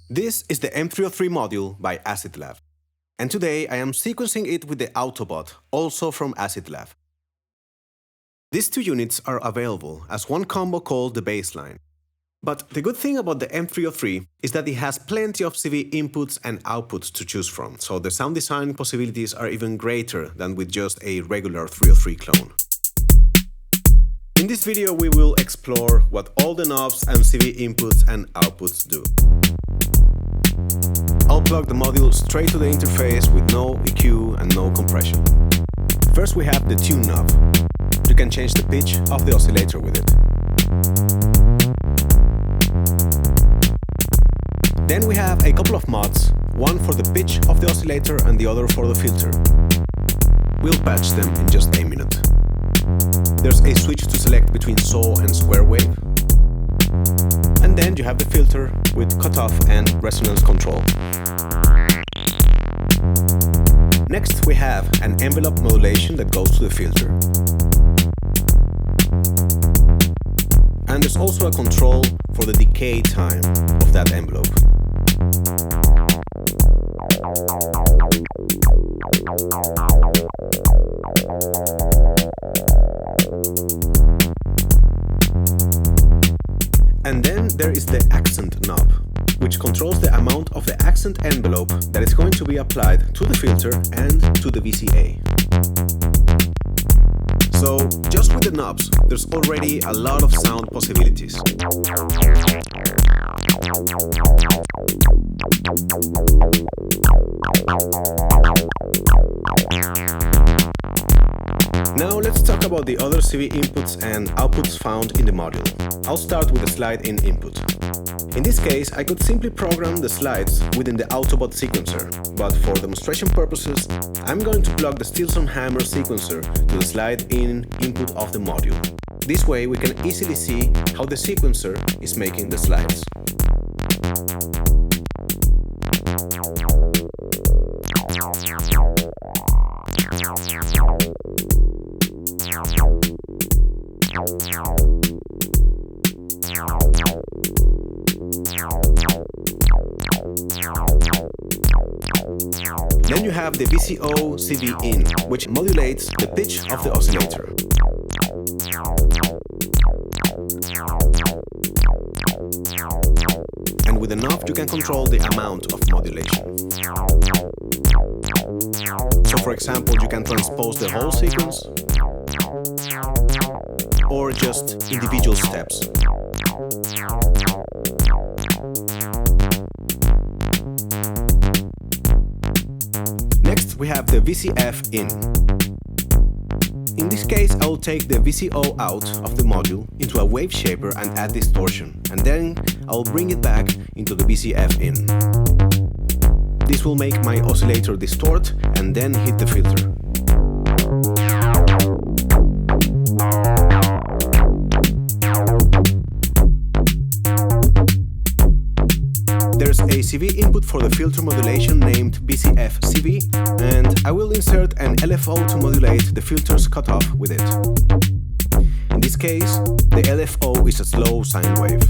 This is the M303 module by Acidlab, and today I am sequencing it with the Autobot, also from Acidlab. These two units are available as one combo called the baseline. But the good thing about the M303 is that it has plenty of CV inputs and outputs to choose from, so the sound design possibilities are even greater than with just a regular 303 clone. In this video we will explore what all the knobs and CV inputs and outputs do. I'll plug the module straight to the interface with no EQ and no compression. First we have the tune knob. You can change the pitch of the oscillator with it. Then we have a couple of mods, one for the pitch of the oscillator and the other for the filter. We'll patch them in just a minute. There's a switch to select between saw and square wave. And then you have the filter with cutoff and resonance control. Next we have an envelope modulation that goes to the filter. And there's also a control for the decay time of that envelope. And then there is the accent knob, which controls the amount of the accent envelope that is going to be applied to the filter and to the VCA. So, just with the knobs, there's already a lot of sound possibilities. Now let's talk about the other CV inputs and outputs found in the module. I'll start with the slide in input. In this case, I could simply program the slides within the Autobot sequencer, but for demonstration purposes, I'm going to plug the Stilson Hammer sequencer to the slide in input of the module. This way we can easily see how the sequencer is making the slides. Then you have the VCO CV in, which modulates the pitch of the oscillator. And with the knob you can control the amount of modulation. So for example, you can transpose the whole sequence or just individual steps. Next we have the VCF in. In this case I will take the VCO out of the module into a wave shaper and add distortion, and then I will bring it back into the VCF in. This will make my oscillator distort and then hit the filter. There's a CV input for the filter modulation named BCF CV, and I will insert an LFO to modulate the filter's cutoff with it. In this case, the LFO is a slow sine wave.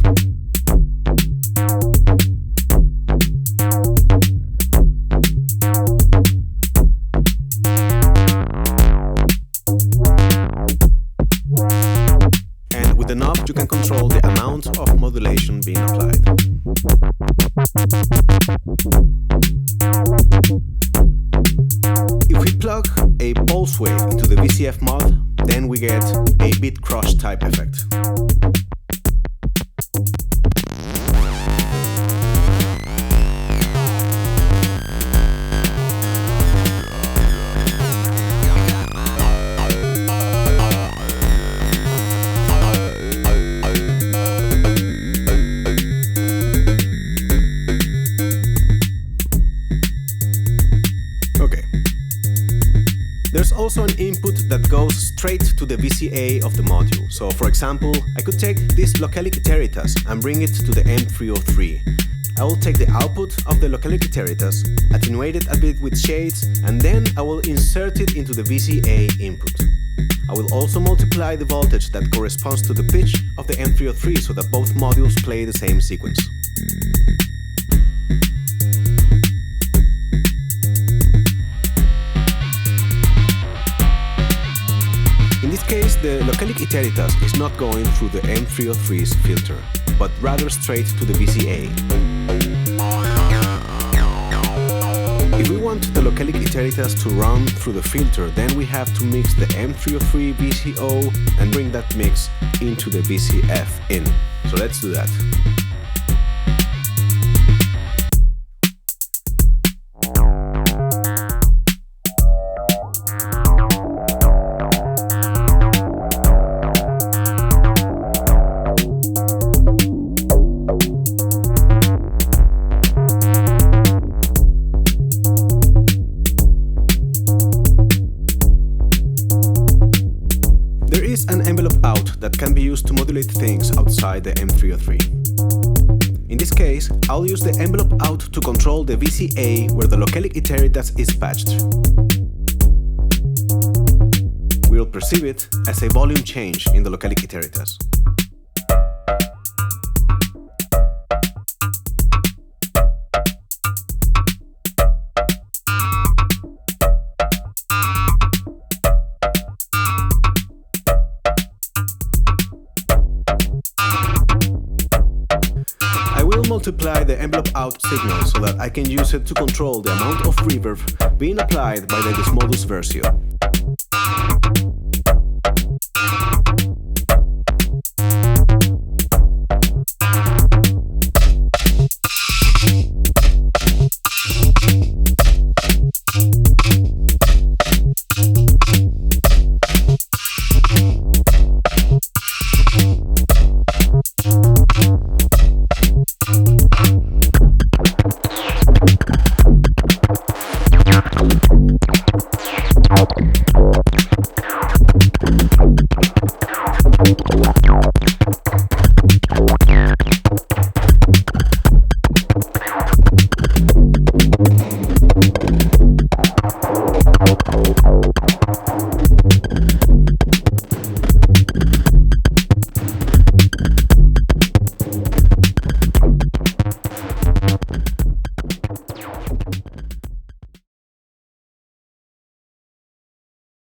And with the knob you can control the amount of modulation being applied. If we plug a pulse wave into the VCF mod, then we get a bit crush type effect. There's also an input that goes straight to the VCA of the module. So for example, I could take this Locality Territas and bring it to the M303. I will take the output of the Locality Territas, attenuate it a bit with shades, and then I will insert it into the VCA input. I will also multiply the voltage that corresponds to the pitch of the M303 so that both modules play the same sequence. Iteritas is not going through the M303's filter, but rather straight to the VCA. If we want the localic Iteritas to run through the filter, then we have to mix the M303 VCO and bring that mix into the VCF in. So let's do that. An envelope out that can be used to modulate things outside the M303. In this case, I'll use the envelope out to control the VCA where the localic Iteritas is patched. We'll perceive it as a volume change in the localic Iteritas. Multiply the envelope out signal so that I can use it to control the amount of reverb being applied by the Desmodus Versio.